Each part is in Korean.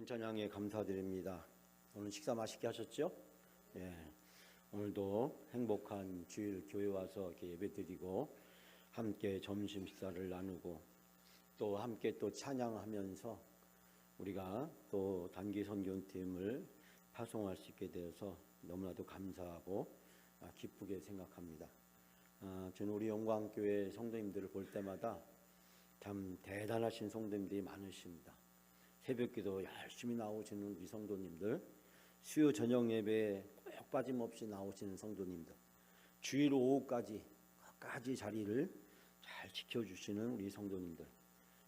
주신 찬양에 감사드립니다. 오늘 식사 맛있게 하셨죠? 예. 오늘도 행복한 주일 교회 와서 이렇게 예배드리고 함께 점심 식사를 나누고 또 함께 또 찬양하면서 우리가 또 단기 선교팀을 파송할 수 있게 되어서 너무나도 감사하고 기쁘게 생각합니다. 저는 우리 영광교회 성도님들을 볼 때마다 참 대단하신 성도님들이 많으십니다. 새벽기도 열심히 나오시는 우리 성도님들, 수요 저녁 예배에 꼭 빠짐없이 나오시는 성도님들, 주일 오후까지 끝까지 자리를 잘 지켜주시는 우리 성도님들,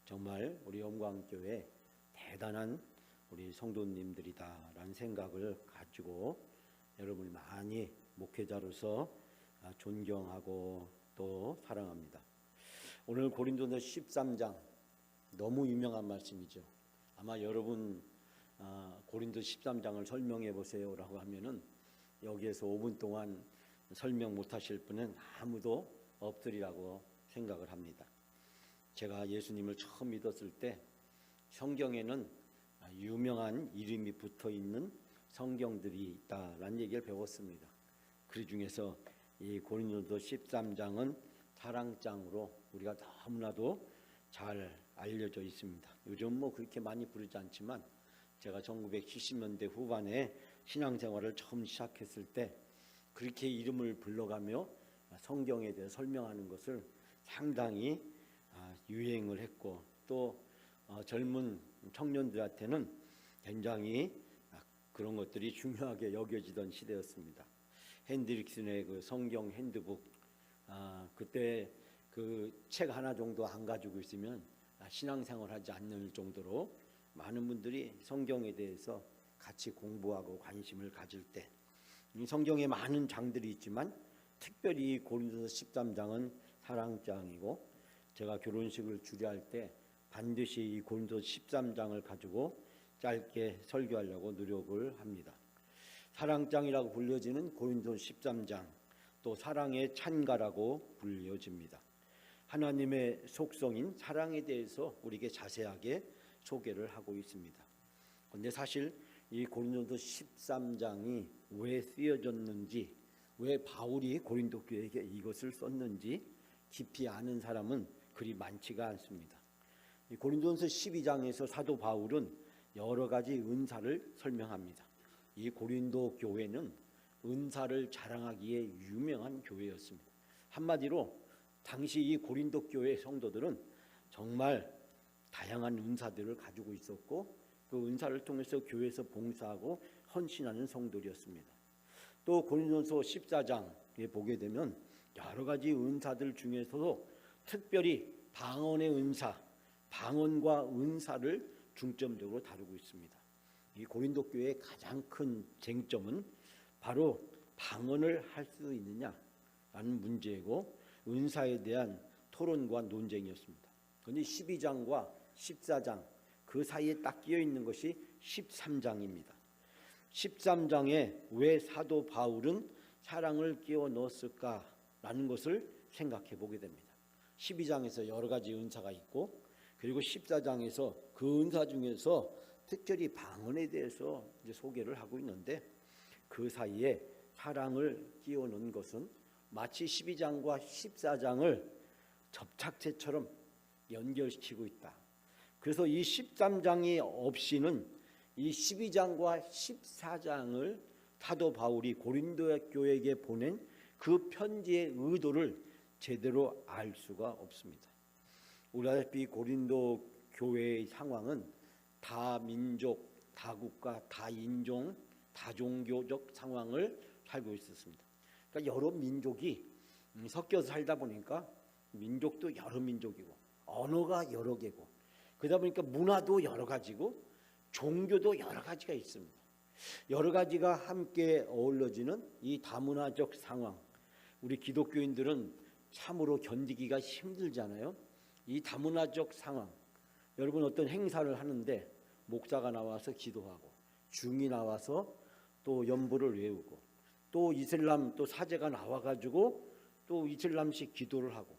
정말 우리 영광교회 대단한 우리 성도님들이다라는 생각을 가지고 여러분이 많이 목회자로서 존경하고 또 사랑합니다. 오늘 고린도서 13장 너무 유명한 말씀이죠. 아마 여러분 고린도 13장을 설명해 보세요라고 하면은 여기에서 5분 동안 설명 못 하실 분은 아무도 없으리라고 생각을 합니다. 제가 예수님을 처음 믿었을 때 성경에는 유명한 이름이 붙어 있는 성경들이 있다라는 얘기를 배웠습니다. 그 중에서 이 고린도서 13장은 사랑장으로 우리가 너무나도 잘 알려져 있습니다. 요즘 뭐 그렇게 많이 부르지 않지만 제가 1970년대 후반에 신앙생활을 처음 시작했을 때 그렇게 이름을 불러가며 성경에 대해 설명하는 것을 상당히 유행을 했고 또 젊은 청년들한테는 굉장히 그런 것들이 중요하게 여겨지던 시대였습니다. 핸드릭슨의 그 성경 핸드북 그때 그 책 하나 정도 안 가지고 있으면 신앙생활 하지 않는 정도로 많은 분들이 성경에 대해서 같이 공부하고 관심을 가질 때 성경에 많은 장들이 있지만 특별히 고린도서 13장은 사랑장이고 제가 결혼식을 주례할 때 반드시 이 고린도서 13장을 가지고 짧게 설교하려고 노력을 합니다. 사랑장이라고 불려지는 고린도서 13장 또 사랑의 찬가라고 불려집니다. 하나님의 속성인 사랑에 대해서 우리에게 자세하게 소개를 하고 있습니다. 그런데 사실 이 고린도서 13장이 왜 쓰여졌는지, 왜 바울이 고린도 교회에게 이것을 썼는지 깊이 아는 사람은 그리 많지가 않습니다. 이 고린도서 12장에서 사도 바울은 여러 가지 은사를 설명합니다. 이 고린도 교회는 은사를 자랑하기에 유명한 교회였습니다. 한마디로 당시 이 고린도 교회 성도들은 정말 다양한 은사들을 가지고 있었고 그 은사를 통해서 교회에서 봉사하고 헌신하는 성도들이었습니다. 또 고린도서 14장에 보게 되면 여러 가지 은사들 중에서도 특별히 방언의 은사, 방언과 은사를 중점적으로 다루고 있습니다. 이 고린도 교회의 가장 큰 쟁점은 바로 방언을 할 수 있느냐라는 문제이고 은사에 대한 토론과 논쟁이었습니다. 그런데 12장과 14장 그 사이에 딱 끼어 있는 것이 13장입니다. 13장에 왜 사도 바울은 사랑을 끼워 넣었을까라는 것을 생각해 보게 됩니다. 12장에서 여러 가지 은사가 있고 그리고 14장에서 그 은사 중에서 특별히 방언에 대해서 이제 소개를 하고 있는데 그 사이에 사랑을 끼워 넣은 것은 마치 12장과 14장을 접착제처럼 연결시키고 있다. 그래서 이 13장이 없이는 이 12장과 14장을 사도 바울이 고린도 교회에게 보낸 그 편지의 의도를 제대로 알 수가 없습니다. 우리 알다시피 고린도 교회의 상황은 다민족, 다국가, 다인종, 다종교적 상황을 살고 있었습니다. 그러니까 여러 민족이 섞여서 살다 보니까 민족도 여러 민족이고 언어가 여러 개고 그러다 보니까 문화도 여러 가지고 종교도 여러 가지가 있습니다. 여러 가지가 함께 어우러지는 이 다문화적 상황, 우리 기독교인들은 참으로 견디기가 힘들잖아요. 이 다문화적 상황, 여러분 어떤 행사를 하는데 목사가 나와서 기도하고 중이 나와서 또 연보를 외우고 또 이슬람 또 사제가 나와가지고 또 이슬람식 기도를 하고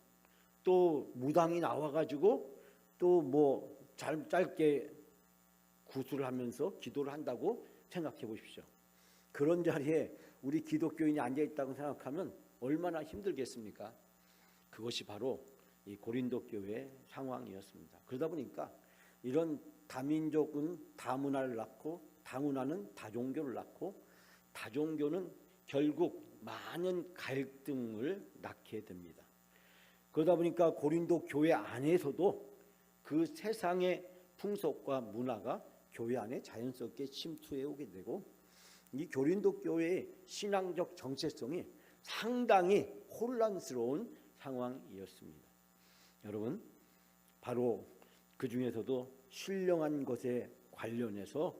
또 무당이 나와가지고 또 뭐 짧게 구술을 하면서 기도를 한다고 생각해 보십시오. 그런 자리에 우리 기독교인이 앉아 있다고 생각하면 얼마나 힘들겠습니까? 그것이 바로 이 고린도 교회의 상황이었습니다. 그러다 보니까 이런 다민족은 다문화를 낳고 다문화는 다종교를 낳고 다종교는 결국 많은 갈등을 낳게 됩니다. 그러다 보니까 고린도 교회 안에서도 그 세상의 풍속과 문화가 교회 안에 자연스럽게 침투해 오게 되고 이 고린도 교회의 신앙적 정체성이 상당히 혼란스러운 상황이었습니다. 여러분, 바로 그 중에서도 신령한 것에 관련해서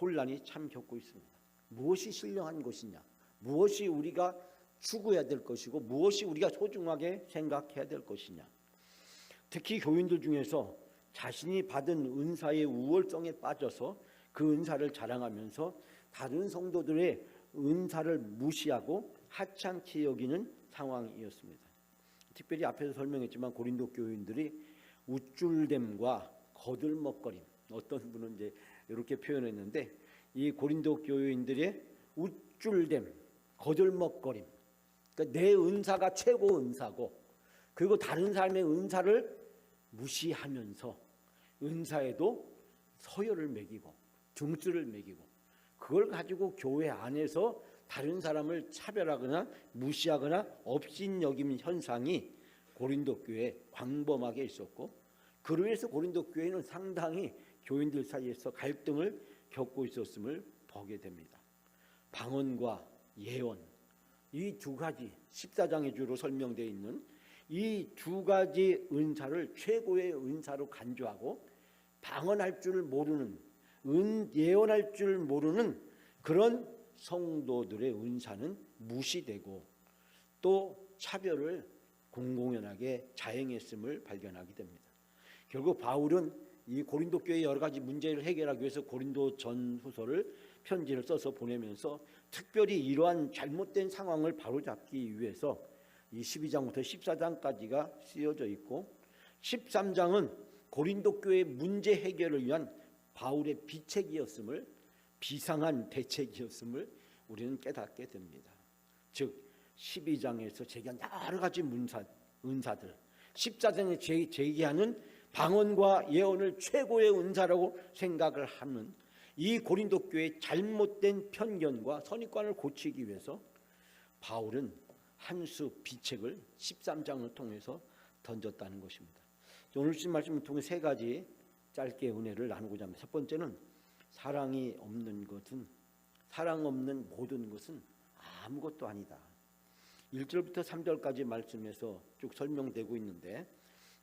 혼란이 참 겪고 있습니다. 무엇이 신령한 것이냐, 무엇이 우리가 추구해야 될 것이고 무엇이 우리가 소중하게 생각해야 될 것이냐. 특히 교인들 중에서 자신이 받은 은사의 우월성에 빠져서 그 은사를 자랑하면서 다른 성도들의 은사를 무시하고 하찮게 여기는 상황이었습니다. 특별히 앞에서 설명했지만 고린도 교인들이 우쭐댐과 거들먹거림, 어떤 분은 이제 이렇게 표현했는데 이 고린도 교인들의 우쭐댐, 거들먹거림, 그러니까 내 은사가 최고 은사고 그리고 다른 사람의 은사를 무시하면서 은사에도 서열을 매기고 등수를 매기고 그걸 가지고 교회 안에서 다른 사람을 차별하거나 무시하거나 업신여김 현상이 고린도 교회에 광범하게 있었고 그로 인해서 고린도 교회는 상당히 교인들 사이에서 갈등을 겪고 있었음을 보게 됩니다. 방언과 예언, 이 두 가지 14장의 주로 설명되어 있는 이 두 가지 은사를 최고의 은사로 간주하고 방언할 줄 모르는 예언할 줄 모르는 그런 성도들의 은사는 무시되고 또 차별을 공공연하게 자행했음을 발견하게 됩니다. 결국 바울은 이 고린도 교회의 여러 가지 문제를 해결하기 위해서 고린도 전후서를 편지를 써서 보내면서 특별히 이러한 잘못된 상황을 바로잡기 위해서 이 12장부터 14장까지가 쓰여져 있고 13장은 고린도 교회의 문제 해결을 위한 바울의 비책이었음을 비상한 대책이었음을 우리는 깨닫게 됩니다. 즉 12장에서 제기한 여러 가지 은사들 14장에 제기하는 방언과 예언을 최고의 은사라고 생각을 하는 이 고린도 교회의 잘못된 편견과 선입관을 고치기 위해서 바울은 한 수 비책을 13장을 통해서 던졌다는 것입니다. 오늘 주신 말씀을 통해 세 가지 짧게 은혜를 나누고자 합니다. 첫 번째는 사랑이 없는 것은 사랑 없는 모든 것은 아무것도 아니다. 1절부터 3절까지 말씀에서 쭉 설명되고 있는데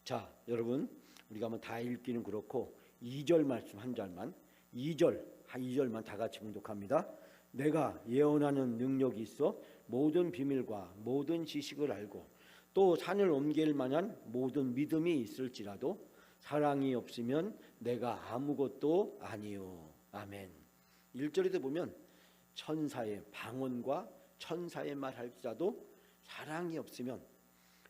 자 여러분 우리가 한번 다 읽기는 그렇고 2절 말씀 한 절만 2절만 다 같이 봉독합니다. 내가 예언하는 능력이 있어 모든 비밀과 모든 지식을 알고 또 산을 옮길 만한 모든 믿음이 있을지라도 사랑이 없으면 내가 아무것도 아니요. 아멘. 1절에도 보면 천사의 방언과 천사의 말 할지라도 사랑이 없으면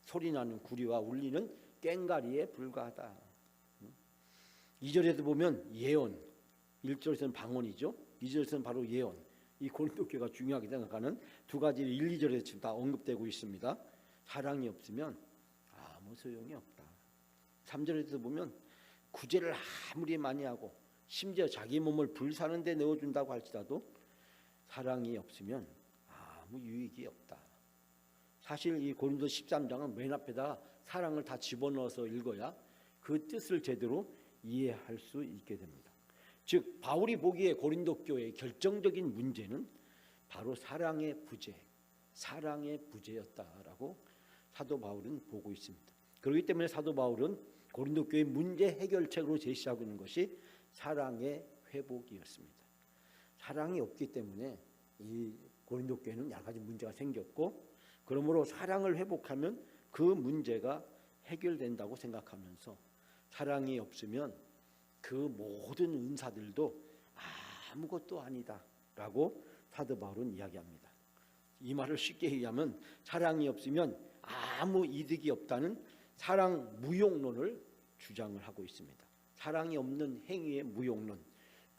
소리나는 구리와 울리는 꽹가리에 불과하다. 2절에도 보면 예언, 1절에서는 방언이죠. 2절에서는 바로 예언. 이 고린도 교회가 중요하게 생각하는 두 가지 1, 2절에 지금 다 언급되고 있습니다. 사랑이 없으면 아무 소용이 없다. 3절에도 보면 구제를 아무리 많이 하고 심지어 자기 몸을 불사는 데 내어준다고 할지라도 사랑이 없으면 아무 유익이 없다. 사실 이 고린도 13장은 맨 앞에다가 사랑을 다 집어넣어서 읽어야 그 뜻을 제대로 이해할 수 있게 됩니다. 즉 바울이 보기에 고린도 교회의 결정적인 문제는 바로 사랑의 부재였다라고 사도 바울은 보고 있습니다. 그렇기 때문에 사도 바울은 고린도 교회 문제 해결책으로 제시하고 있는 것이 사랑의 회복이었습니다. 사랑이 없기 때문에 이 고린도 교회는 여러 가지 문제가 생겼고 그러므로 사랑을 회복하면 그 문제가 해결된다고 생각하면서 사랑이 없으면 그 모든 은사들도 아무것도 아니다라고 사도 바울은 이야기합니다. 이 말을 쉽게 얘기하면 사랑이 없으면 아무 이득이 없다는 사랑 무용론을 주장을 하고 있습니다. 사랑이 없는 행위의 무용론,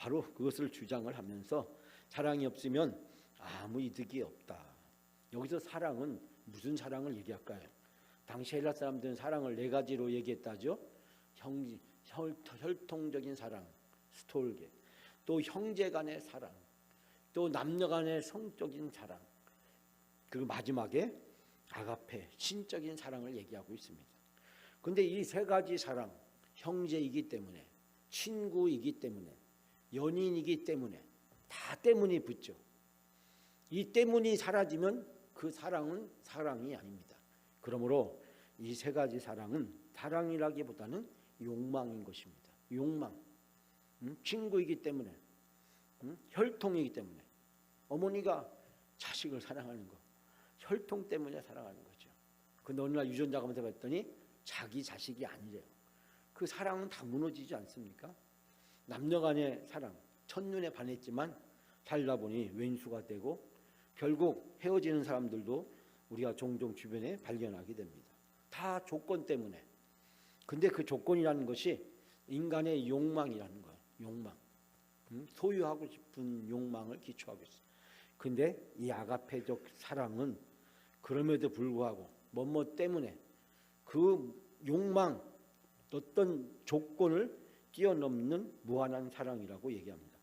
바로 그것을 주장을 하면서 사랑이 없으면 아무 이득이 없다. 여기서 사랑은 무슨 사랑을 얘기할까요? 당시 헬라 사람들은 사랑을 네 가지로 얘기했다죠. 혈통적인 사랑, 스톨게, 또 형제 간의 사랑, 또 남녀 간의 성적인 사랑, 그리고 마지막에 아가페, 신적인 사랑을 얘기하고 있습니다. 그런데 이 세 가지 사랑, 형제이기 때문에, 친구이기 때문에, 연인이기 때문에 다 때문이 붙죠. 이 때문이 사라지면 그 사랑은 사랑이 아닙니다. 그러므로 이 세 가지 사랑은 사랑이라기보다는 욕망인 것입니다. 욕망. 친구이기 때문에, 혈통이기 때문에, 어머니가 자식을 사랑하는 거, 혈통 때문에 사랑하는 거죠. 근데 어느 날 유전자가 검사 봤더니 자기 자식이 아니래요. 그 사랑은 다 무너지지 않습니까? 남녀 간의 사랑, 첫눈에 반했지만 살다 보니 왼수가 되고 결국 헤어지는 사람들도 우리가 종종 주변에 발견하게 됩니다. 다 조건 때문에. 근데 그 조건이라는 것이 인간의 욕망이라는 거예요. 욕망. 소유하고 싶은 욕망을 기초하고 있어요. 근데 이 아가페적 사랑은 그럼에도 불구하고 뭐뭐 때문에 그 욕망, 어떤 조건을 뛰어넘는 무한한 사랑이라고 얘기합니다.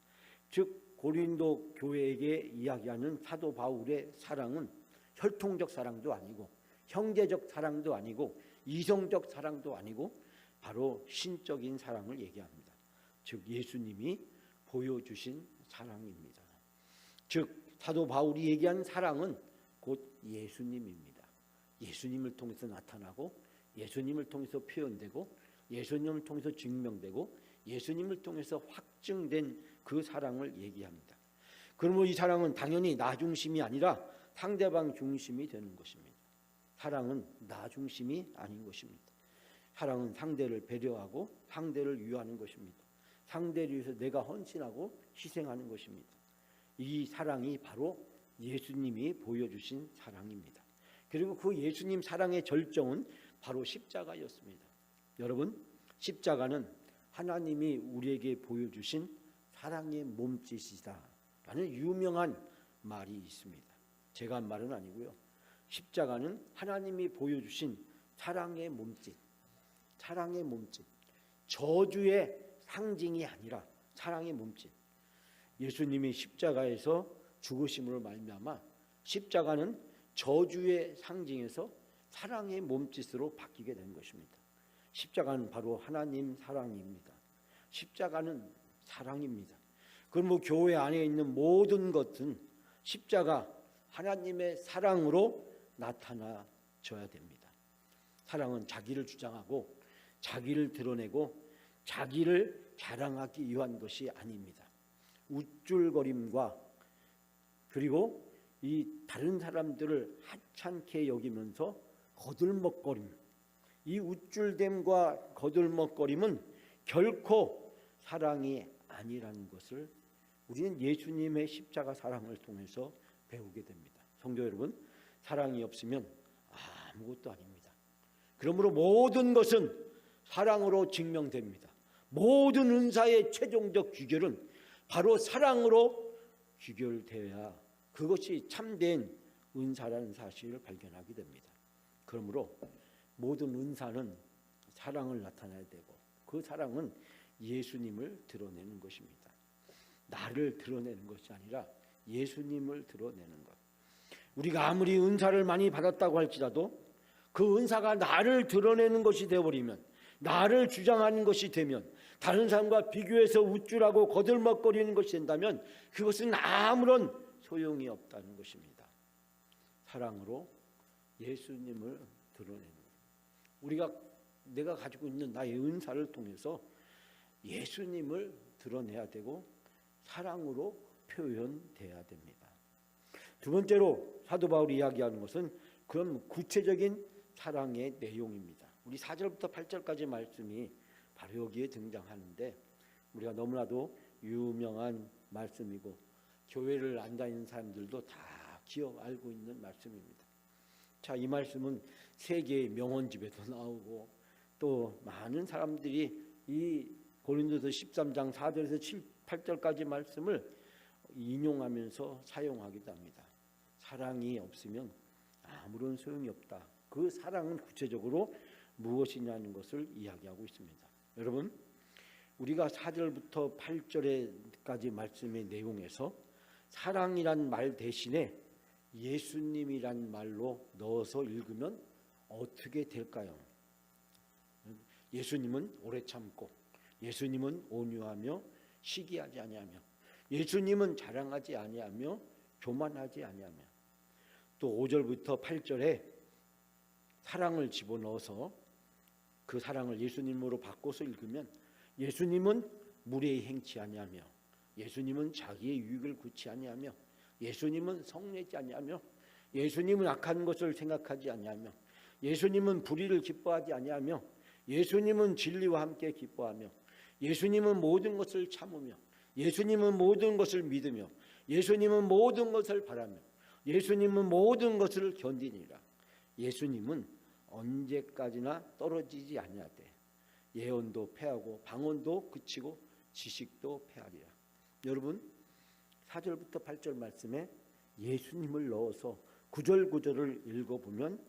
즉 고린도 교회에게 이야기하는 사도 바울의 사랑은 혈통적 사랑도 아니고 형제적 사랑도 아니고 이성적 사랑도 아니고 바로 신적인 사랑을 얘기합니다. 즉 예수님이 보여주신 사랑입니다. 즉 사도 바울이 얘기한 사랑은 곧 예수님입니다. 예수님을 통해서 나타나고 예수님을 통해서 표현되고 예수님을 통해서 증명되고 예수님을 통해서 확증된 그 사랑을 얘기합니다. 그러므로 이 사랑은 당연히 나 중심이 아니라 상대방 중심이 되는 것입니다. 사랑은 나 중심이 아닌 것입니다. 사랑은 상대를 배려하고 상대를 위하는 것입니다. 상대를 위해서 내가 헌신하고 희생하는 것입니다. 이 사랑이 바로 예수님이 보여주신 사랑입니다. 그리고 그 예수님 사랑의 절정은 바로 십자가였습니다. 여러분, 십자가는 하나님이 우리에게 보여주신 사랑의 몸짓이다라는 유명한 말이 있습니다. 제가 한 말은 아니고요. 십자가는 하나님이 보여주신 사랑의 몸짓, 사랑의 몸짓, 저주의 상징이 아니라 사랑의 몸짓. 예수님이 십자가에서 죽으심으로 말미암아 십자가는 저주의 상징에서 사랑의 몸짓으로 바뀌게 된 것입니다. 십자가는 바로 하나님 사랑입니다. 십자가는 사랑입니다. 그럼 교회 안에 있는 모든 것은 십자가 하나님의 사랑으로 나타나져야 됩니다. 사랑은 자기를 주장하고 자기를 드러내고 자기를 자랑하기 위한 것이 아닙니다. 우쭐거림과 그리고 이 다른 사람들을 하찮게 여기면서 거들먹거림, 이 우쭐됨과 거들먹거림은 결코 사랑이 아니라는 것을 우리는 예수님의 십자가 사랑을 통해서 배우게 됩니다. 성도 여러분, 사랑이 없으면 아무것도 아닙니다. 그러므로 모든 것은 사랑으로 증명됩니다. 모든 은사의 최종적 귀결은 바로 사랑으로 귀결되어야 그것이 참된 은사라는 사실을 발견하게 됩니다. 그러므로 모든 은사는 사랑을 나타내야 되고 그 사랑은 예수님을 드러내는 것입니다. 나를 드러내는 것이 아니라 예수님을 드러내는 것. 우리가 아무리 은사를 많이 받았다고 할지라도 그 은사가 나를 드러내는 것이 되어버리면, 나를 주장하는 것이 되면, 다른 사람과 비교해서 우쭐하고 거들먹거리는 것이 된다면 그것은 아무런 소용이 없다는 것입니다. 사랑으로 예수님을 드러내는 것. 내가 가지고 있는 나의 은사를 통해서 예수님을 드러내야 되고 사랑으로 표현돼야 됩니다. 두 번째로 사도 바울이 이야기하는 것은 그런 구체적인 사랑의 내용입니다. 우리 4절부터 8절까지 말씀이 바로 여기에 등장하는데 우리가 너무나도 유명한 말씀이고 교회를 안 다니는 사람들도 다 알고 있는 말씀입니다. 자, 이 말씀은 세계의 명언집에도 나오고 또 많은 사람들이 이 고린도서 13장 4절에서 8절까지 말씀을 인용하면서 사용하기도 합니다. 사랑이 없으면 아무런 소용이 없다. 그 사랑은 구체적으로 무엇이냐는 것을 이야기하고 있습니다. 여러분, 우리가 4절부터 8절까지 말씀의 내용에서 사랑이란 말 대신에 예수님이란 말로 넣어서 읽으면 어떻게 될까요? 예수님은 오래 참고, 예수님은 온유하며 시기하지 아니하며, 예수님은 자랑하지 아니하며 교만하지 아니하며, 또 5절부터 8절에 사랑을 집어넣어서 그 사랑을 예수님으로 바꿔서 읽으면 예수님은 무례히 행치 아니하며, 예수님은 자기의 유익을 구치 아니하며, 예수님은 성내지 아니하며, 예수님은 악한 것을 생각하지 아니하며, 예수님은 불의를 기뻐하지 아니하며, 예수님은 진리와 함께 기뻐하며, 예수님은 모든 것을 참으며, 예수님은 모든 것을 믿으며, 예수님은 모든 것을 바라며, 예수님은 모든 것을 견디니라. 예수님은 언제까지나 떨어지지 아니하되 예언도 패하고 방언도 그치고 지식도 패하리라. 여러분, 4절부터 8절 말씀에 예수님을 넣어서 9절 9절을 읽어보면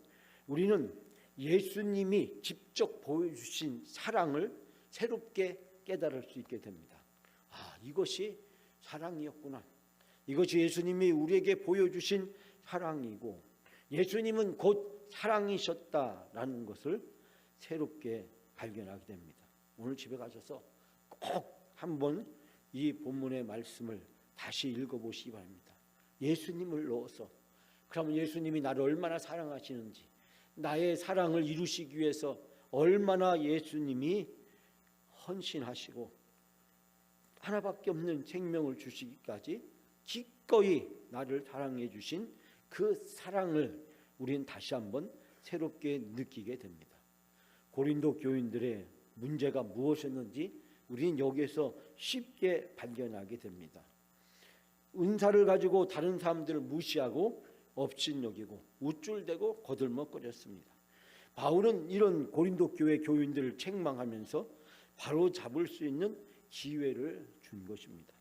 우리는 예수님이 직접 보여주신 사랑을 새롭게 깨달을 수 있게 됩니다. 이것이 사랑이었구나. 이것이 예수님이 우리에게 보여주신 사랑이고 예수님은 곧 사랑이셨다라는 것을 새롭게 발견하게 됩니다. 오늘 집에 가셔서 꼭 한번 이 본문의 말씀을 다시 읽어보시기 바랍니다. 예수님을 넣어서, 그러면 예수님이 나를 얼마나 사랑하시는지, 나의 사랑을 이루시기 위해서 얼마나 예수님이 헌신하시고 하나밖에 없는 생명을 주시기까지 기꺼이 나를 사랑해 주신 그 사랑을 우리는 다시 한번 새롭게 느끼게 됩니다. 고린도 교인들의 문제가 무엇이었는지 우리는 여기에서 쉽게 발견하게 됩니다. 은사를 가지고 다른 사람들을 무시하고 업신여기고 우쭐대고 거들먹거렸습니다. 바울은 이런 고린도 교회 교인들을 책망하면서 바로 잡을 수 있는 기회를 준 것입니다.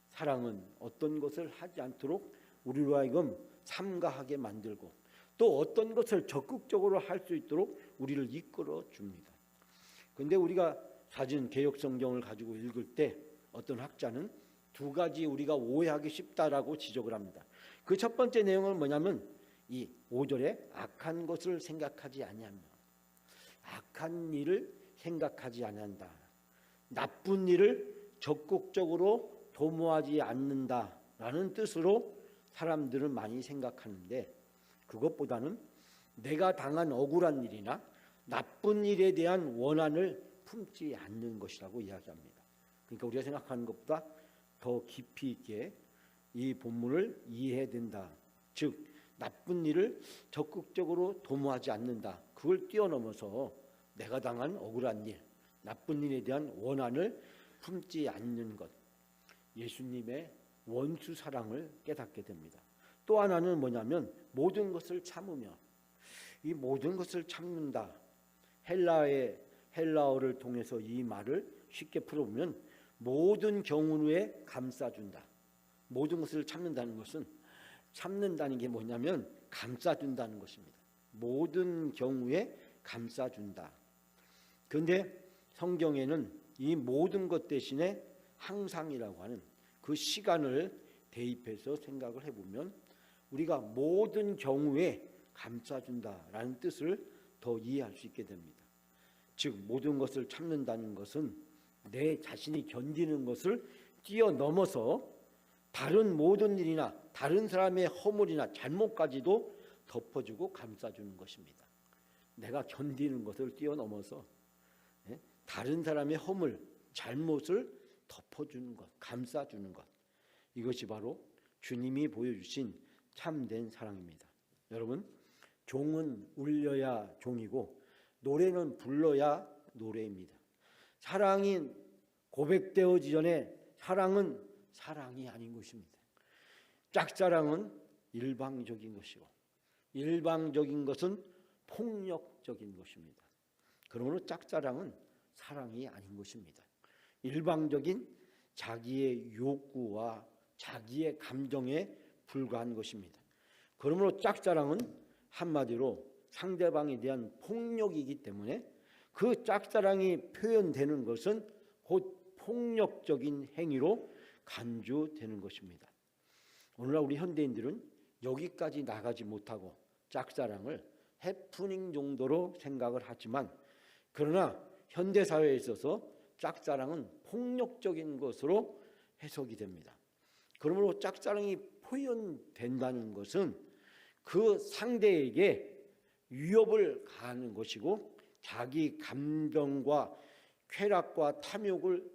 사랑은 어떤 것을 하지 않도록 우리로 하여금 삼가하게 만들고 또 어떤 것을 적극적으로 할 수 있도록 우리를 이끌어 줍니다. 그런데 우리가 사진 개역 성경을 가지고 읽을 때 어떤 학자는 두 가지 우리가 오해하기 쉽다라고 지적을 합니다. 그 첫 번째 내용은 뭐냐면 이 5절에 악한 것을 생각하지 아니하며, 악한 일을 생각하지 아니한다, 나쁜 일을 적극적으로 도모하지 않는다라는 뜻으로 사람들은 많이 생각하는데, 그것보다는 내가 당한 억울한 일이나 나쁜 일에 대한 원한을 품지 않는 것이라고 이야기합니다. 그러니까 우리가 생각하는 것보다 더 깊이 있게 이 본문을 이해해야 된다. 즉 나쁜 일을 적극적으로 도모하지 않는다. 그걸 뛰어넘어서 내가 당한 억울한 일, 나쁜 일에 대한 원한을 품지 않는 것, 예수님의 원수 사랑을 깨닫게 됩니다. 또 하나는 뭐냐면 모든 것을 참으며, 이 모든 것을 참는다. 헬라어를 통해서 이 말을 쉽게 풀어보면 모든 경우에 감싸준다. 모든 것을 참는다는 것은, 참는다는 게 뭐냐면 감싸준다는 것입니다. 모든 경우에 감싸준다. 그런데 성경에는 이 모든 것 대신에 항상이라고 하는 그 시간을 대입해서 생각을 해보면 우리가 모든 경우에 감싸준다라는 뜻을 더 이해할 수 있게 됩니다. 즉 모든 것을 참는다는 것은 내 자신이 견디는 것을 뛰어넘어서 다른 모든 일이나 다른 사람의 허물이나 잘못까지도 덮어주고 감싸주는 것입니다. 내가 견디는 것을 뛰어넘어서 다른 사람의 허물, 잘못을 덮어주는 것, 감싸주는 것, 이것이 바로 주님이 보여주신 참된 사랑입니다. 여러분, 종은 울려야 종이고 노래는 불러야 노래입니다. 사랑이 고백되어지기 전에 사랑은 사랑이 아닌 것입니다. 짝사랑은 일방적인 것이고 일방적인 것은 폭력적인 것입니다. 그러므로 짝사랑은 사랑이 아닌 것입니다. 일방적인 자기의 욕구와 자기의 감정에 불과한 것입니다. 그러므로 짝사랑은 한마디로 상대방에 대한 폭력이기 때문에 그 짝사랑이 표현되는 것은 곧 폭력적인 행위로 간주되는 것입니다. 오늘날 우리 현대인들은 여기까지 나가지 못하고 짝사랑을 해프닝 정도로 생각을 하지만, 그러나 현대사회에 있어서 짝사랑은 폭력적인 것으로 해석이 됩니다. 그러므로 짝사랑이 표현된다는 것은 그 상대에게 위협을 가하는 것이고 자기 감정과 쾌락과 탐욕을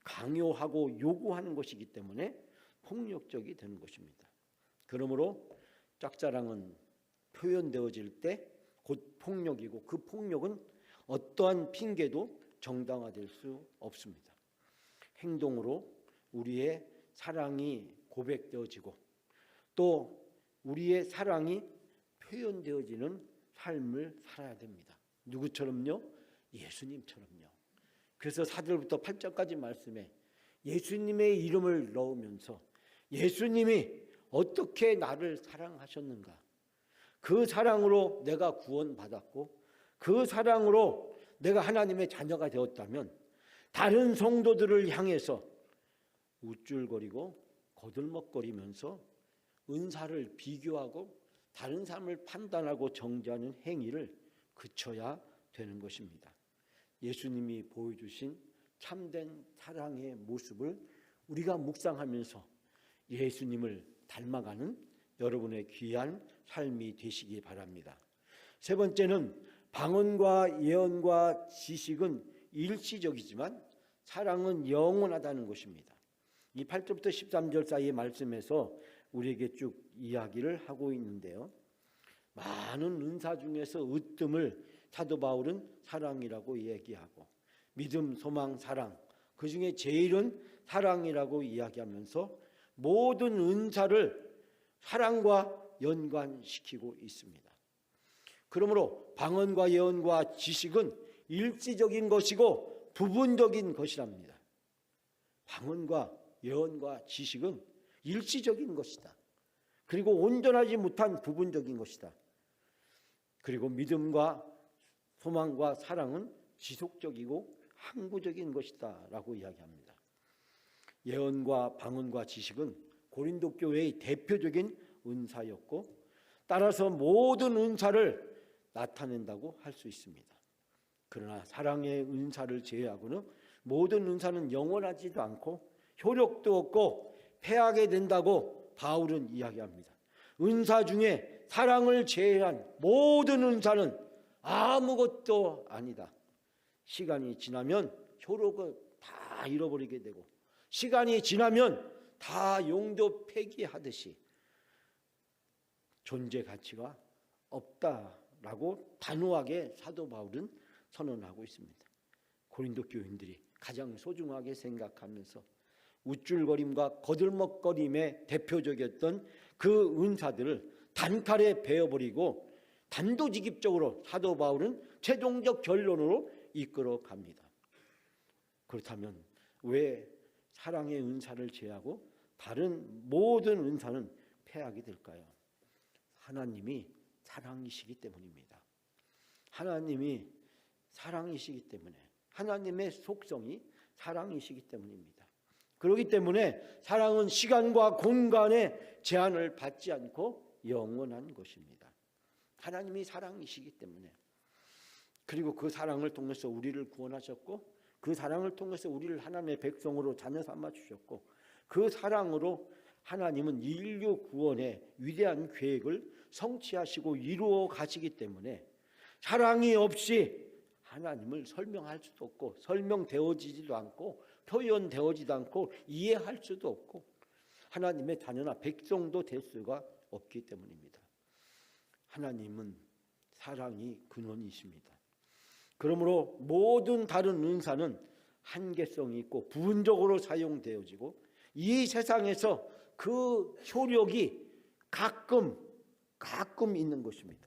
강요하고 요구하는 것이기 때문에 폭력적이 되는 것입니다. 그러므로 짝사랑은 표현되어질 때 곧 폭력이고 그 폭력은 어떠한 핑계도 정당화될 수 없습니다. 행동으로 우리의 사랑이 고백되어지고 또 우리의 사랑이 표현되어지는 삶을 살아야 됩니다. 누구처럼요? 예수님처럼요. 그래서 4절부터 8절까지 말씀에 예수님의 이름을 넣으면서 예수님이 어떻게 나를 사랑하셨는가, 그 사랑으로 내가 구원받았고 그 사랑으로 내가 하나님의 자녀가 되었다면 다른 성도들을 향해서 우쭐거리고 거들먹거리면서 은사를 비교하고 다른 사람을 판단하고 정죄하는 행위를 그쳐야 되는 것입니다. 예수님이 보여주신 참된 사랑의 모습을 우리가 묵상하면서 예수님을 닮아가는 여러분의 귀한 삶이 되시기 바랍니다. 세 번째는 방언과 예언과 지식은 일시적이지만 사랑은 영원하다는 것입니다. 이 8절부터 13절 사이의 말씀에서 우리에게 쭉 이야기를 하고 있는데요. 많은 은사 중에서 으뜸을 사도 바울은 사랑이라고 얘기하고 믿음, 소망, 사랑, 그 중에 제일은 사랑이라고 이야기하면서 모든 은사를 사랑과 연관시키고 있습니다. 그러므로 방언과 예언과 지식은 일시적인 것이고 부분적인 것이랍니다. 방언과 예언과 지식은 일시적인 것이다. 그리고 온전하지 못한 부분적인 것이다. 그리고 믿음과 소망과 사랑은 지속적이고 항구적인 것이다 라고 이야기합니다. 예언과 방언과 지식은 고린도 교회의 대표적인 은사였고 따라서 모든 은사를 나타낸다고 할 수 있습니다. 그러나 사랑의 은사를 제외하고는 모든 은사는 영원하지도 않고 효력도 없고 패하게 된다고 바울은 이야기합니다. 은사 중에 사랑을 제외한 모든 은사는 아무것도 아니다. 시간이 지나면 효력을 다 잃어버리게 되고 시간이 지나면 다 용도 폐기하듯이 존재 가치가 없다라고 단호하게 사도 바울은 선언하고 있습니다. 고린도 교인들이 가장 소중하게 생각하면서 우쭐거림과 거들먹거림의 대표적이었던 그 은사들을 단칼에 베어버리고 단도직입적으로 사도 바울은 최종적 결론으로 이끌어 갑니다. 그렇다면 왜 사랑의 은사를 제외하고 다른 모든 은사는 패하게 될까요? 하나님이 사랑이시기 때문입니다. 하나님이 사랑이시기 때문에, 하나님의 속성이 사랑이시기 때문입니다. 그렇기 때문에 사랑은 시간과 공간의 제한을 받지 않고 영원한 것입니다. 하나님이 사랑이시기 때문에, 그리고 그 사랑을 통해서 우리를 구원하셨고 그 사랑을 통해서 우리를 하나님의 백성으로 자녀 삼아 주셨고 그 사랑으로 하나님은 인류 구원의 위대한 계획을 성취하시고 이루어 가시기 때문에 사랑이 없이 하나님을 설명할 수도 없고 설명되어지지도 않고 표현되어지도 않고 이해할 수도 없고 하나님의 자녀나 백성도 될 수가 없기 때문입니다. 하나님은 사랑이 근원이십니다. 그러므로 모든 다른 은사는 한계성이 있고 부분적으로 사용되어지고 이 세상에서 그 효력이 가끔 있는 것입니다.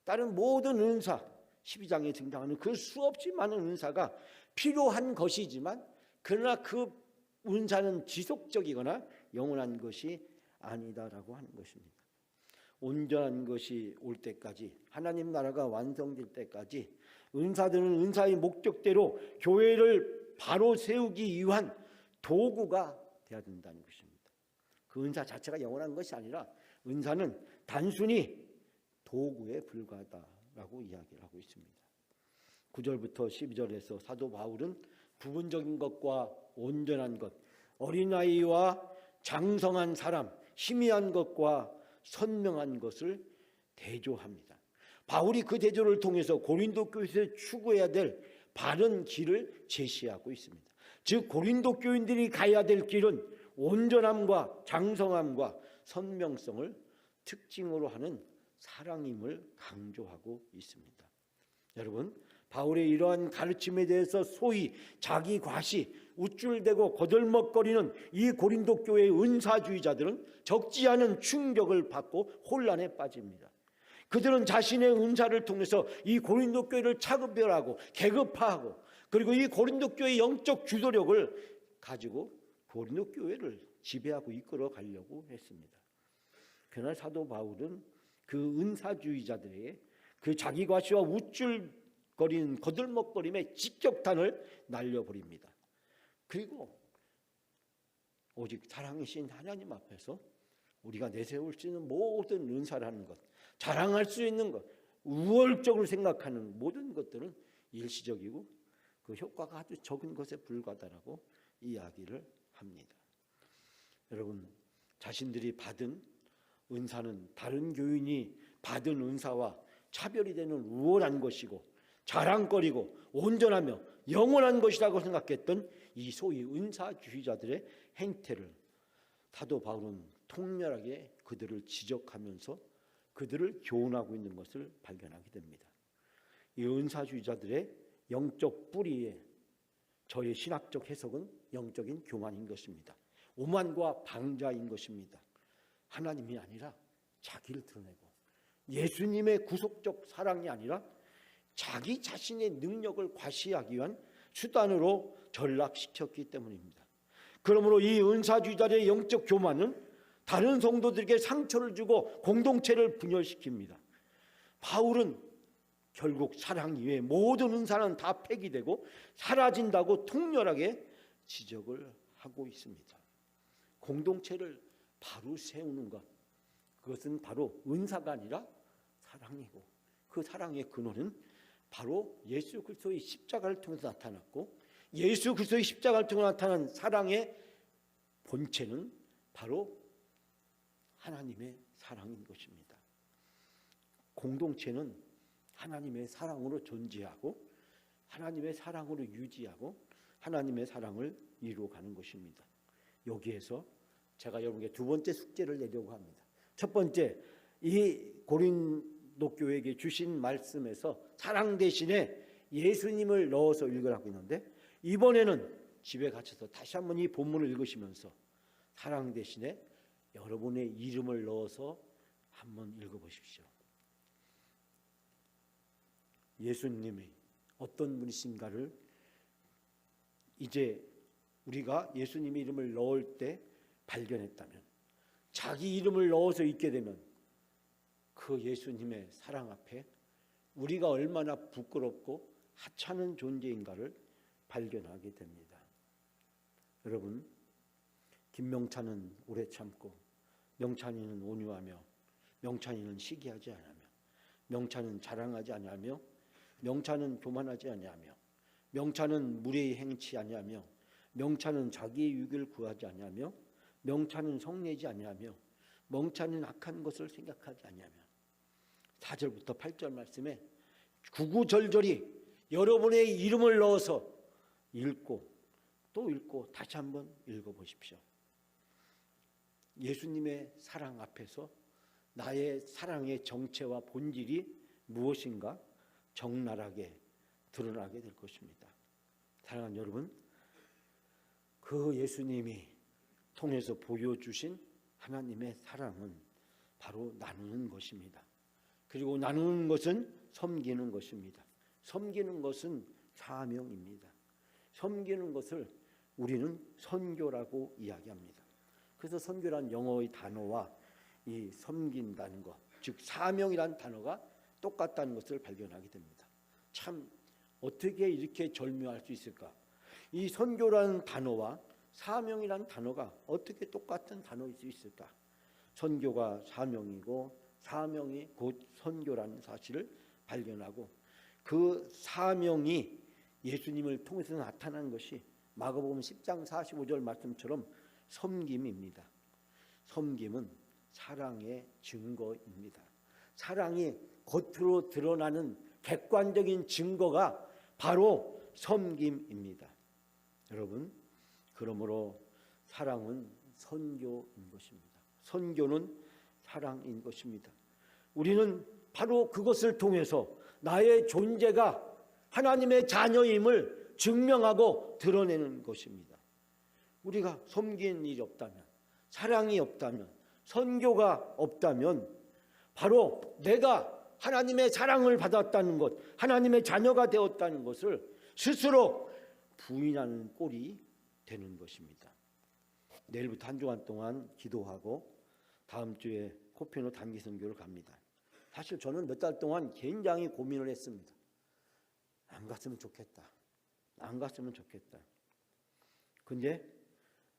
다른 모든 은사, 12장에 등장하는 그 수없이 많은 은사가 필요한 것이지만 그러나 그 은사는 지속적이거나 영원한 것이 아니다라고 하는 것입니다. 온전한 것이 올 때까지, 하나님 나라가 완성될 때까지 은사들은 은사의 목적대로 교회를 바로 세우기 위한 도구가 되어야 된다는 것입니다. 그 은사 자체가 영원한 것이 아니라 은사는 단순히 도구에 불과하다라고 이야기를 하고 있습니다. 9절부터 12절에서 사도 바울은 부분적인 것과 온전한 것, 어린아이와 장성한 사람, 희미한 것과 선명한 것을 대조합니다. 바울이 그 대조를 통해서 고린도 교회에서 추구해야 될 바른 길을 제시하고 있습니다. 즉 고린도 교인들이 가야 될 길은 온전함과 장성함과 선명성을 특징으로 하는 사랑임을 강조하고 있습니다. 여러분, 바울의 이러한 가르침에 대해서 소위 자기 과시, 우쭐대고 거들먹거리는 이 고린도 교회의 은사주의자들은 적지 않은 충격을 받고 혼란에 빠집니다. 그들은 자신의 은사를 통해서 이 고린도 교회를 차별하고 계급화하고, 그리고 이 고린도 교회의 영적 주도력을 가지고 고린도 교회를 지배하고 이끌어 가려고 했습니다. 그러나 사도 바울은 그 은사주의자들에게 그 자기 과시와 우쭐거리는 거들먹거림의 직격탄을 날려버립니다. 그리고 오직 사랑이신 하나님 앞에서 우리가 내세울 수 있는 모든 은사라는 것, 자랑할 수 있는 것, 우월적으로 생각하는 모든 것들은 일시적이고 그 효과가 아주 적은 것에 불과하다라고 이야기를 합니다. 여러분, 자신들이 받은 은사는 다른 교인이 받은 은사와 차별이 되는 우월한 것이고 자랑거리고 온전하며 영원한 것이라고 생각했던 이 소위 은사주의자들의 행태를 사도 바울은 통렬하게 그들을 지적하면서 그들을 교훈하고 있는 것을 발견하게 됩니다. 이 은사주의자들의 영적 뿌리에 저의 신학적 해석은 영적인 교만인 것입니다. 오만과 방자인 것입니다. 하나님이 아니라 자기를 드러내고 예수님의 구속적 사랑이 아니라 자기 자신의 능력을 과시하기 위한 수단으로 전락시켰기 때문입니다. 그러므로 이 은사주의자들의 영적 교만은 다른 성도들에게 상처를 주고 공동체를 분열시킵니다. 바울은 결국 사랑 이외에 모든 은사는 다 폐기되고 사라진다고 통렬하게 지적을 하고 있습니다. 공동체를 바로 세우는 것, 그것은 바로 은사가 아니라 사랑이고 그 사랑의 근원은 바로 예수 그리스도의 십자가를 통해서 나타났고 예수 그리스도의 십자가를 통해 나타난 사랑의 본체는 바로 하나님의 사랑인 것입니다. 공동체는 하나님의 사랑으로 존재하고 하나님의 사랑으로 유지하고 하나님의 사랑을 이루어가는 것입니다. 여기에서 제가 여러분께 두 번째 숙제를 내려고 합니다. 첫 번째, 이 고린도 교회에게 주신 말씀에서 사랑 대신에 예수님을 넣어서 읽으라고 했는데 이번에는 집에 가셔서 다시 한번 이 본문을 읽으시면서 사랑 대신에 여러분의 이름을 넣어서 한번 읽어보십시오. 예수님이 어떤 분이신가를 이제 우리가 예수님의 이름을 넣을 때 발견했다면, 자기 이름을 넣어서 읽게 되면 그 예수님의 사랑 앞에 우리가 얼마나 부끄럽고 하찮은 존재인가를 발견하게 됩니다. 여러분, 김명찬은 오래 참고, 명찬이는 온유하며, 명찬이는 시기하지 아니하며, 명찬은 자랑하지 아니하며, 명찬은 교만하지 아니하며, 명찬은 무례히 행치 아니하며, 명찬은 자기의 유익을 구하지 아니하며, 명찬은 성내지 아니하며, 명찬은 악한 것을 생각하지 아니하며. 4절부터 8절 말씀에 구구절절히 여러분의 이름을 넣어서 읽고 또 읽고 다시 한번 읽어보십시오. 예수님의 사랑 앞에서 나의 사랑의 정체와 본질이 무엇인가 적나라하게 드러나게 될 것입니다. 사랑하는 여러분, 그 예수님이 통해서 보여주신 하나님의 사랑은 바로 나누는 것입니다. 그리고 나누는 것은 섬기는 것입니다. 섬기는 것은 사명입니다. 섬기는 것을 우리는 선교라고 이야기합니다. 그래서 선교란 영어의 단어와 이 섬긴다는 것, 즉 사명이란 단어가 똑같다는 것을 발견하게 됩니다. 참 어떻게 이렇게 절묘할 수 있을까? 이 선교라는 단어와 사명이란 단어가 어떻게 똑같은 단어일 수 있을까? 선교가 사명이고 사명이 곧 선교라는 사실을 발견하고 그 사명이 예수님을 통해서 나타난 것이 마가복음 10장 45절 말씀처럼 섬김입니다. 섬김은 사랑의 증거입니다. 사랑이 겉으로 드러나는 객관적인 증거가 바로 섬김입니다. 여러분, 그러므로 사랑은 선교인 것입니다. 선교는 사랑인 것입니다. 우리는 바로 그것을 통해서 나의 존재가 하나님의 자녀임을 증명하고 드러내는 것입니다. 우리가 섬긴 일이 없다면, 사랑이 없다면, 선교가 없다면 바로 내가 하나님의 사랑을 받았다는 것, 하나님의 자녀가 되었다는 것을 스스로 부인하는 꼴이 되는 것입니다. 내일부터 한 주간 동안 기도하고 다음 주에 코페노 단기 선교를 갑니다. 사실 저는 몇 달 동안 굉장히 고민을 했습니다. 안 갔으면 좋겠다. 안 갔으면 좋겠다. 근데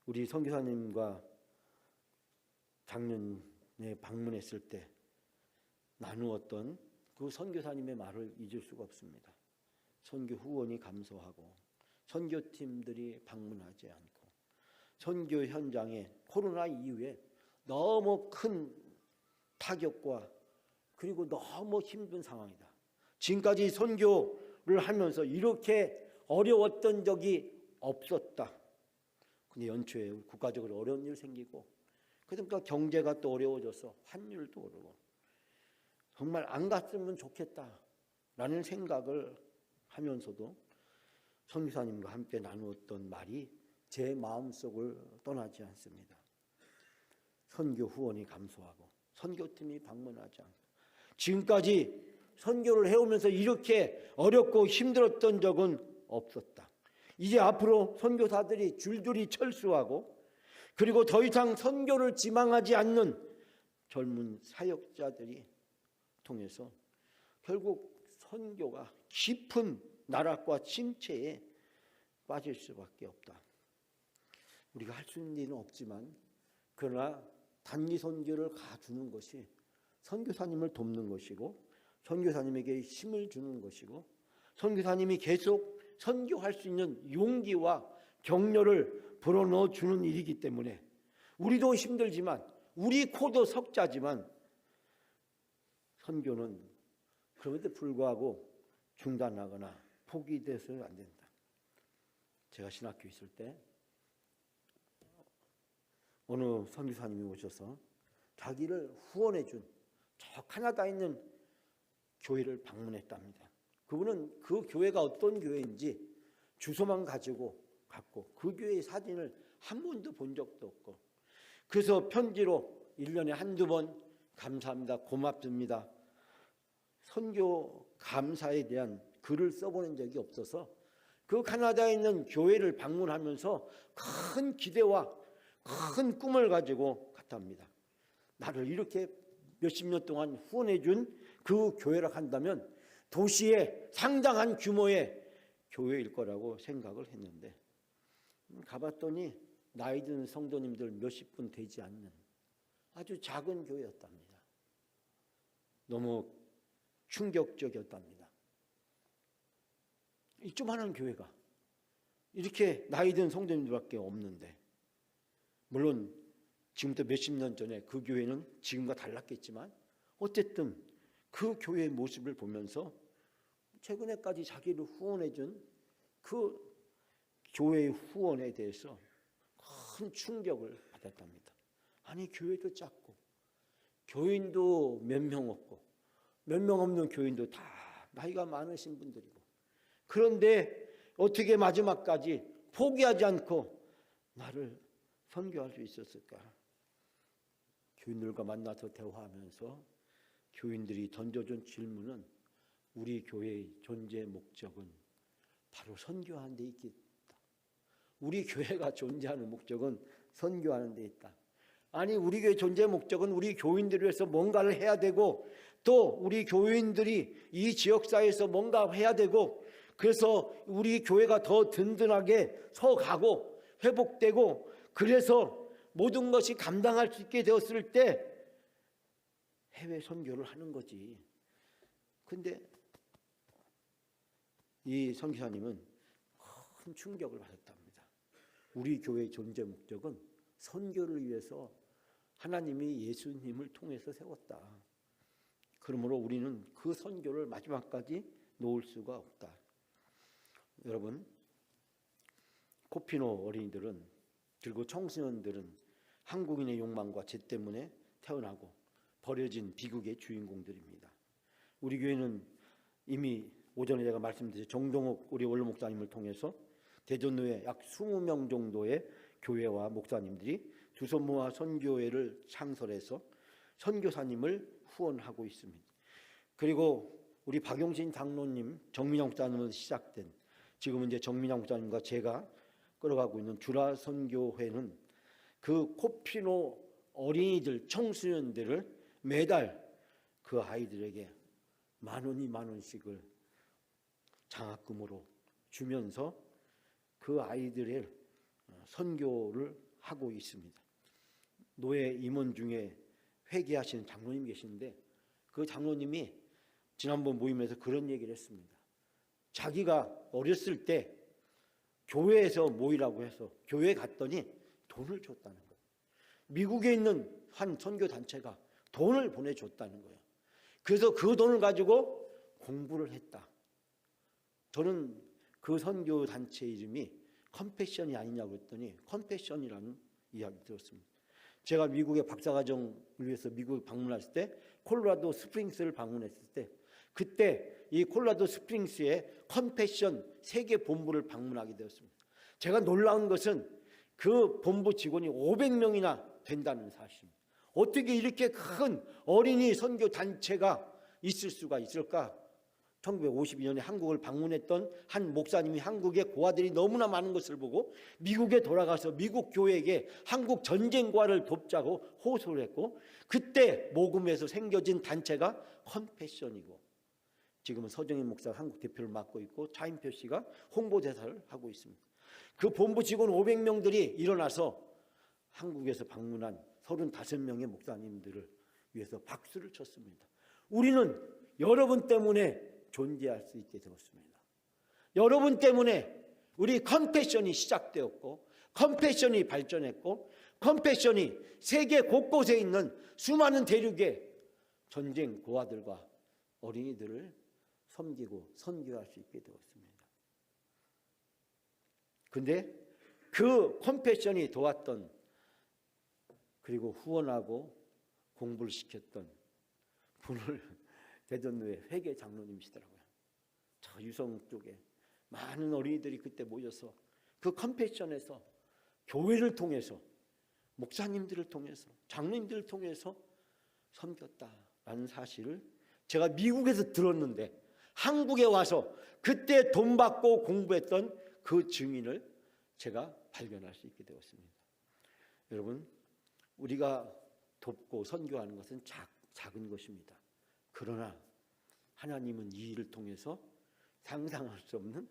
우리 선교사님과 작년에 방문했을 때 나누었던 그 선교사님의 말을 잊을 수가 없습니다. 선교 후원이 감소하고 선교팀들이 방문하지 않고 선교 현장에 코로나 이후에 너무 큰 타격과 그리고 너무 힘든 상황이다. 지금까지 선교를 하면서 이렇게 어려웠던 적이 없었다. 근데 연초에 국가적으로 어려운 일 생기고 그러니까 경제가 또 어려워져서 환율도 오르고 정말 안 갔으면 좋겠다라는 생각을 하면서도 선교사님과 함께 나누었던 말이 제 마음속을 떠나지 않습니다. 선교 후원이 감소하고 선교팀이 방문하지 않고 지금까지 선교를 해오면서 이렇게 어렵고 힘들었던 적은 없었다. 이제 앞으로 선교사들이 줄줄이 철수하고 그리고 더 이상 선교를 지망하지 않는 젊은 사역자들이 통해서 결국 선교가 깊은 나락과 침체에 빠질 수밖에 없다. 우리가 할 수 있는 일은 없지만 그러나 단기 선교를 가주는 것이 선교사님을 돕는 것이고 선교사님에게 힘을 주는 것이고 선교사님이 계속 선교할 수 있는 용기와 격려를 불어넣어 주는 일이기 때문에 우리도 힘들지만 우리 코도 석자지만 선교는 그럼에도 불구하고 중단하거나 포기돼서는 안 된다. 제가 신학교 있을 때 어느 선교사님이 오셔서 자기를 후원해 준 저 캐나다에 있는 교회를 방문했답니다. 그분은 그 교회가 어떤 교회인지 주소만 가지고 갔고 그 교회의 사진을 한 번도 본 적도 없고 그래서 편지로 1년에 한두 번 감사합니다. 고맙습니다. 선교 감사에 대한 글을 써보는 적이 없어서 그 캐나다에 있는 교회를 방문하면서 큰 기대와 큰 꿈을 가지고 갔답니다. 나를 이렇게 몇십 년 동안 후원해 준 그 교회라 한다면 도시의 상당한 규모의 교회일 거라고 생각을 했는데 가봤더니 나이 든 성도님들 몇십 분 되지 않는 아주 작은 교회였답니다. 너무 충격적이었답니다. 이 조그마한 교회가 이렇게 나이 든 성도님들밖에 없는데 물론 지금부터 몇십 년 전에 그 교회는 지금과 달랐겠지만 어쨌든 그 교회의 모습을 보면서 최근에까지 자기를 후원해준 그 교회의 후원에 대해서 큰 충격을 받았답니다. 아니 교회도 작고 교인도 몇 명 없고 몇 명 없는 교인도 다 나이가 많으신 분들이고 그런데 어떻게 마지막까지 포기하지 않고 나를 선교할 수 있었을까? 교인들과 만나서 대화하면서 교인들이 던져준 질문은 우리 교회의 존재 목적은 바로 선교하는 데 있겠다. 우리 교회가 존재하는 목적은 선교하는 데 있다. 아니, 우리 교회 존재 목적은 우리 교인들을 위해서 뭔가를 해야 되고, 또 우리 교인들이 이 지역사회에서 뭔가 해야 되고, 그래서 우리 교회가 더 든든하게 서가고 회복되고, 그래서 모든 것이 감당할 수 있게 되었을 때 해외 선교를 하는 거지. 근데 이 선교사님은 큰 충격을 받았답니다. 우리 교회의 존재 목적은 선교를 위해서 하나님이 예수님을 통해서 세웠다. 그러므로 우리는 그 선교를 마지막까지 놓을 수가 없다. 여러분, 코피노 어린이들은, 그리고 청소년들은 한국인의 욕망과 죄 때문에 태어나고 버려진 비극의 주인공들입니다. 우리 교회는 이미 오전에 제가 말씀드린 정동욱 우리 원로 목사님을 통해서 대전로에 약 20명 정도의 교회와 목사님들이 두선모아 선교회를 창설해서 선교사님을 후원하고 있습니다. 그리고 우리 박용신 장로님, 정민영 목사님으로 시작된, 지금은 이제 정민영 목사님과 제가 끌어가고 있는 주라 선교회는 그 코피노 어린이들, 청소년들을 매달 그 아이들에게 만 원씩을 장학금으로 주면서 그 아이들의 선교를 하고 있습니다. 노예 임원 중에 회계하시는 장로님이 계시는데, 그 장로님이 지난번 모임에서 그런 얘기를 했습니다. 자기가 어렸을 때 교회에서 모이라고 해서 교회에 갔더니 돈을 줬다는 거예요. 미국에 있는 한 선교단체가 돈을 보내줬다는 거예요. 그래서 그 돈을 가지고 공부를 했다. 저는 그 선교단체 이름이 컴패션이 아니냐고 했더니 컴패션이라는 이야기 들었습니다. 제가 미국의 박사과정을 위해서 미국에 방문했을 때, 콜로라도 스프링스를 방문했을 때, 그때 이 콜로라도 스프링스의 컴패션 세계 본부를 방문하게 되었습니다. 제가 놀라운 것은 그 본부 직원이 500명이나 된다는 사실입니다. 어떻게 이렇게 큰 어린이 선교 단체가 있을 수가 있을까? 1952년에 한국을 방문했던 한 목사님이 한국의 고아들이 너무나 많은 것을 보고 미국에 돌아가서 미국 교회에게 한국 전쟁과를 돕자고 호소를 했고, 그때 모금에서 생겨진 단체가 컴패션이고, 지금은 서정인 목사가 한국 대표를 맡고 있고 차인표 씨가 홍보대사를 하고 있습니다. 그 본부 직원 500명들이 일어나서 한국에서 방문한 35명의 목사님들을 위해서 박수를 쳤습니다. 우리는 여러분 때문에 존재할 수 있게 되었습니다. 여러분 때문에 우리 컴패션이 시작되었고, 컴패션이 발전했고, 컴패션이 세계 곳곳에 있는 수많은 대륙의 전쟁 고아들과 어린이들을 섬기고 선교할 수 있게 되었습니다. 근데 그 컴패션이 도왔던, 그리고 후원하고 공부를 시켰던 분을 대전로의 회계 장로님이시더라고요. 저 유성 쪽에 많은 어린이들이 그때 모여서 그 컴패션에서 교회를 통해서, 목사님들을 통해서, 장로님들을 통해서 섬겼다라는 사실을 제가 미국에서 들었는데, 한국에 와서 그때 돈 받고 공부했던 그 증인을 제가 발견할 수 있게 되었습니다. 여러분, 우리가 돕고 선교하는 것은 작은 것입니다. 그러나 하나님은 이 일을 통해서 상상할 수 없는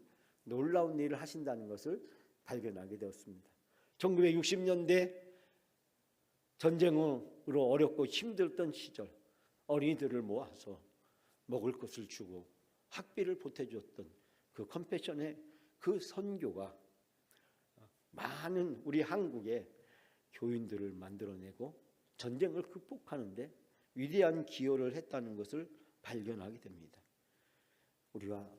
놀라운 일을 하신다는 것을 발견하게 되었습니다. 1960년대 전쟁으로 어렵고 힘들던 시절, 어린이들을 모아서 먹을 것을 주고 학비를 보태주었던 그 컴패션의 그 선교가 많은 우리 한국의 교인들을 만들어내고 전쟁을 극복하는 데 위대한 기여를 했다는 것을 발견하게 됩니다. 우리가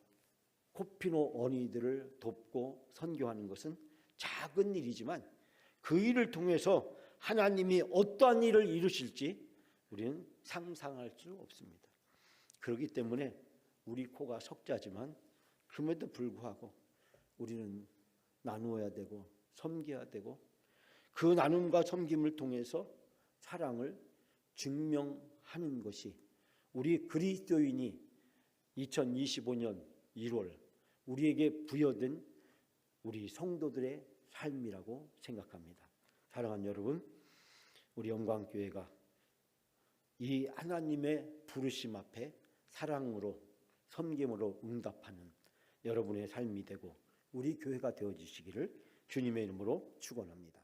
코피노 어린이들을 돕고 선교하는 것은 작은 일이지만 그 일을 통해서 하나님이 어떠한 일을 이루실지 우리는 상상할 수 없습니다. 그렇기 때문에 우리 코가 석자지만 그럼에도 불구하고 우리는 나누어야 되고 섬겨야 되고, 그 나눔과 섬김을 통해서 사랑을 증명하는 것이 우리 그리스도인이 2025년 1월 우리에게 부여된 우리 성도들의 삶이라고 생각합니다. 사랑하는 여러분, 우리 영광교회가 이 하나님의 부르심 앞에 사랑으로 섬김으로 응답하는 여러분의 삶이 되고 우리 교회가 되어지시기를 주님의 이름으로 축원합니다.